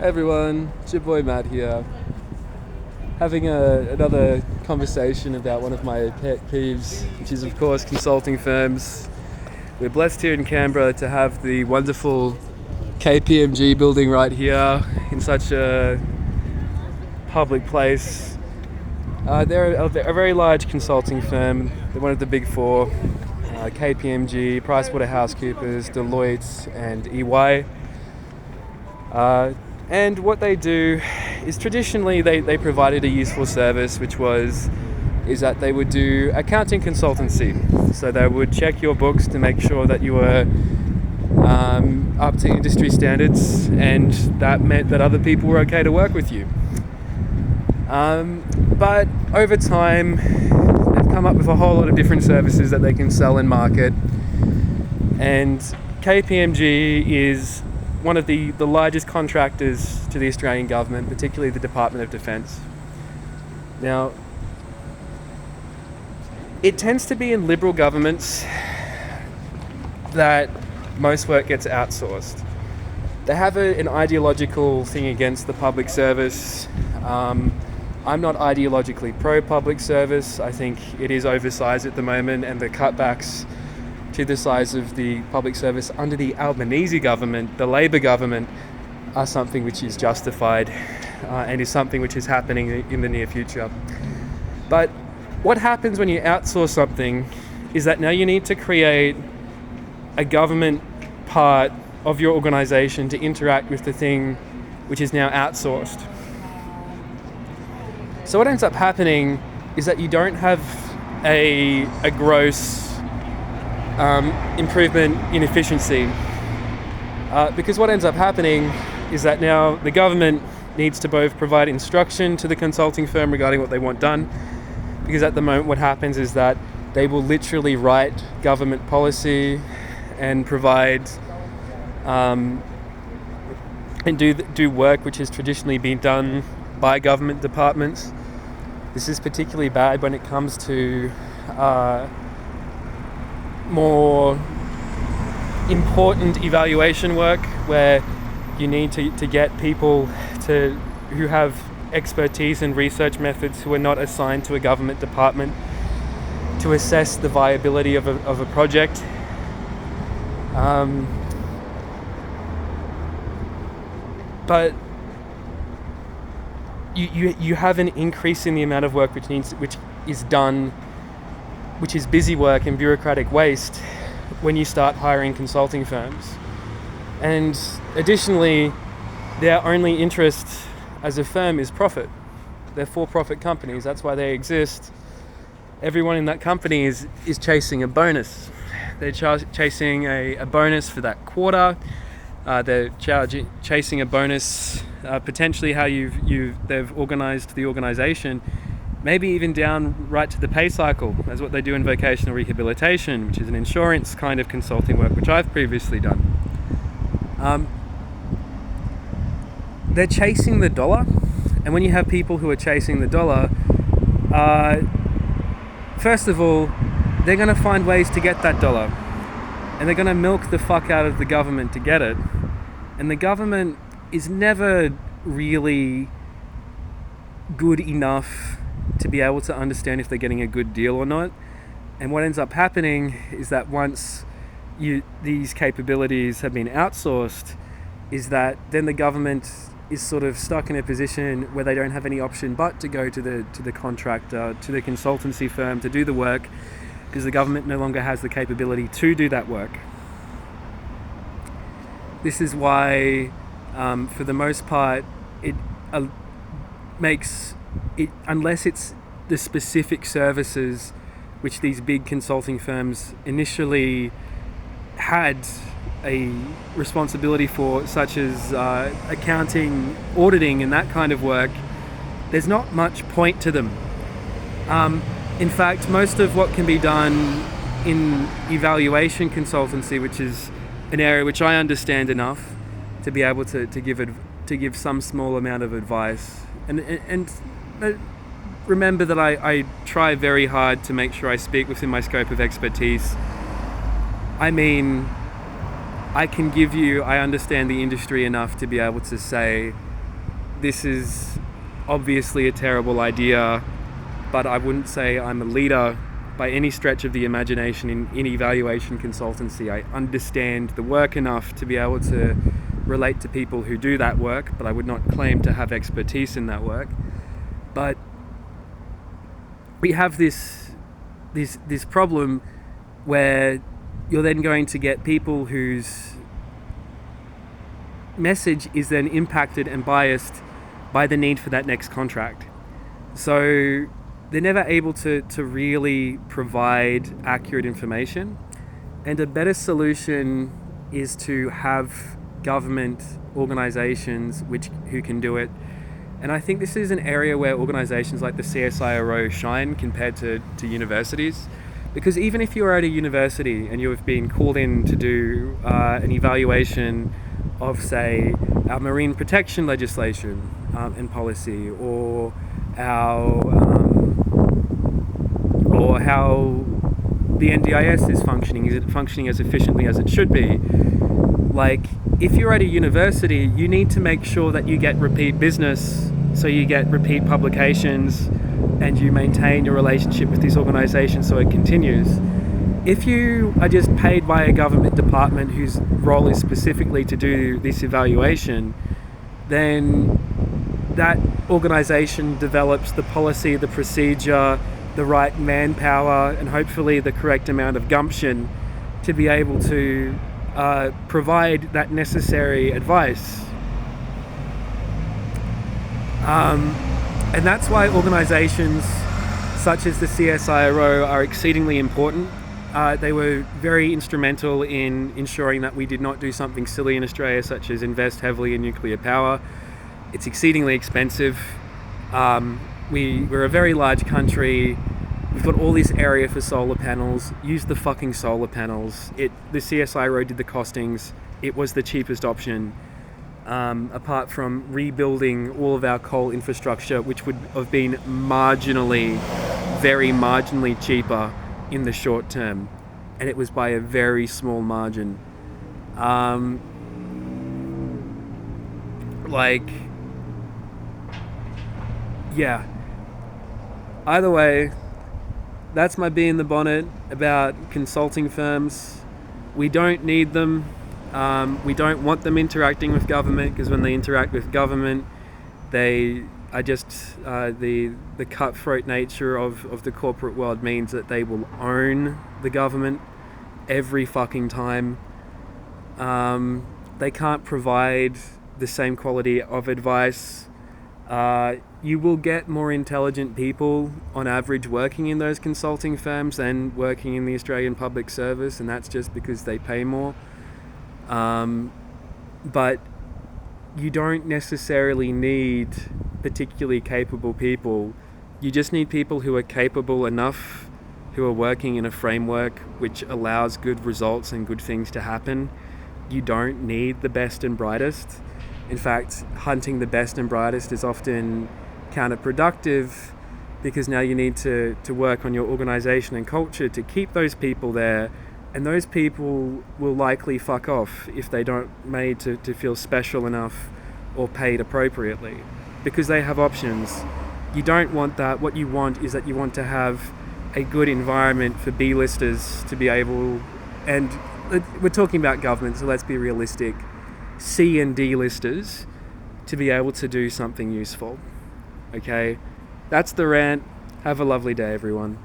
Hey everyone, it's your boy Matt here, having another conversation about one of my pet peeves, which is of course consulting firms. We're blessed here in Canberra to have the wonderful KPMG building right here in such a public place. They're a very large consulting firm. They're one of the big four, KPMG, PricewaterhouseCoopers, Deloitte and EY. And what they do is traditionally they provided a useful service, which is that they would do accounting consultancy. So they would check your books to make sure that you were up to industry standards, and that meant that other people were okay to work with you. But over time, they've come up with a whole lot of different services that they can sell and market. And KPMG is one of the largest contractors to the Australian government, particularly the Department of Defence. Now, it tends to be in Liberal governments that most work gets outsourced. They have an ideological thing against the public service. I'm not ideologically pro-public service. I think it is oversized at the moment, and the cutbacks to the size of the public service under the Albanese government, the Labor government, are something which is justified and is something which is happening in the near future. But what happens when you outsource something is that now you need to create a government part of your organization to interact with the thing which is now outsourced. So what ends up happening is that you don't have a gross improvement in efficiency, because what ends up happening is that now the government needs to both provide instruction to the consulting firm regarding what they want done, because at the moment what happens is that they will literally write government policy and provide and do work which has traditionally been done by government departments. This is particularly bad when it comes to more important evaluation work, where you need to get people who have expertise in research methods who are not assigned to a government department to assess the viability of a project. But you have an increase in the amount of work which is done, which is busy work and bureaucratic waste, when you start hiring consulting firms. And additionally, their only interest as a firm is profit. They're for-profit companies, that's why they exist. Everyone in that company is chasing a bonus. They're chasing a bonus for that quarter. They're chasing a bonus, potentially how they've organized the organization, maybe even down right to the pay cycle, as what they do in vocational rehabilitation, which is an insurance kind of consulting work, which I've previously done. They're chasing the dollar, and when you have people who are chasing the dollar, first of all, they're going to find ways to get that dollar, and they're going to milk the fuck out of the government to get it. And the government is never really good enough to be able to understand if they're getting a good deal or not. And what ends up happening is that once these capabilities have been outsourced, is that then the government is sort of stuck in a position where they don't have any option but to go to the contractor, to the consultancy firm to do the work, because the government no longer has the capability to do that work. This is why, for the most part, it makes it, unless it's the specific services which these big consulting firms initially had a responsibility for, such as accounting, auditing and that kind of work, there's not much point to them. In fact, most of what can be done in evaluation consultancy, which is an area which I understand enough to be able to give some small amount of advice, and remember that I try very hard to make sure I speak within my scope of expertise. I mean, I understand the industry enough to be able to say this is obviously a terrible idea, but I wouldn't say I'm a leader by any stretch of the imagination in evaluation consultancy. I understand the work enough to be able to relate to people who do that work, but I would not claim to have expertise in that work. But we have this problem where you're then going to get people whose message is then impacted and biased by the need for that next contract. So they're never able to really provide accurate information. And a better solution is to have government organizations who can do it. And I think this is an area where organizations like the CSIRO shine compared to universities. Because even if you're at a university and you have been called in to do an evaluation of, say, our marine protection legislation and policy, or how the NDIS is functioning. Is it functioning as efficiently as it should be? Like, if you're at a university, you need to make sure that you get repeat business, so you get repeat publications, and you maintain your relationship with this organization so it continues. If you are just paid by a government department whose role is specifically to do this evaluation, then that organization develops the policy, the procedure, the right manpower, and hopefully the correct amount of gumption to be able to provide that necessary advice. And that's why organizations such as the CSIRO are exceedingly important. They were very instrumental in ensuring that we did not do something silly in Australia, such as invest heavily in nuclear power. It's exceedingly expensive. We're a very large country. We've got all this area for solar panels. Use the fucking solar panels. The CSIRO did the costings. It was the cheapest option, apart from rebuilding all of our coal infrastructure, which would have been very marginally cheaper in the short term. And it was by a very small margin. Yeah. Either way, that's my bee in the bonnet about consulting firms. We don't need them. We don't want them interacting with government, because when they interact with government, they are just the cutthroat nature of the corporate world means that they will own the government every fucking time. They can't provide the same quality of advice. You will get more intelligent people on average working in those consulting firms than working in the Australian public service, and that's just because they pay more. But you don't necessarily need particularly capable people. You just need people who are capable enough, who are working in a framework which allows good results and good things to happen. You don't need the best and brightest. In fact, hunting the best and brightest is often counterproductive, because now you need to work on your organization and culture to keep those people there, and those people will likely fuck off if they don't made to feel special enough or paid appropriately, because they have options. You don't want that. What you want is that you want to have a good environment for B-listers to be able, and we're talking about government, so let's be realistic, C and D listers to be able to do something useful. Okay, that's the rant. Have a lovely day, everyone.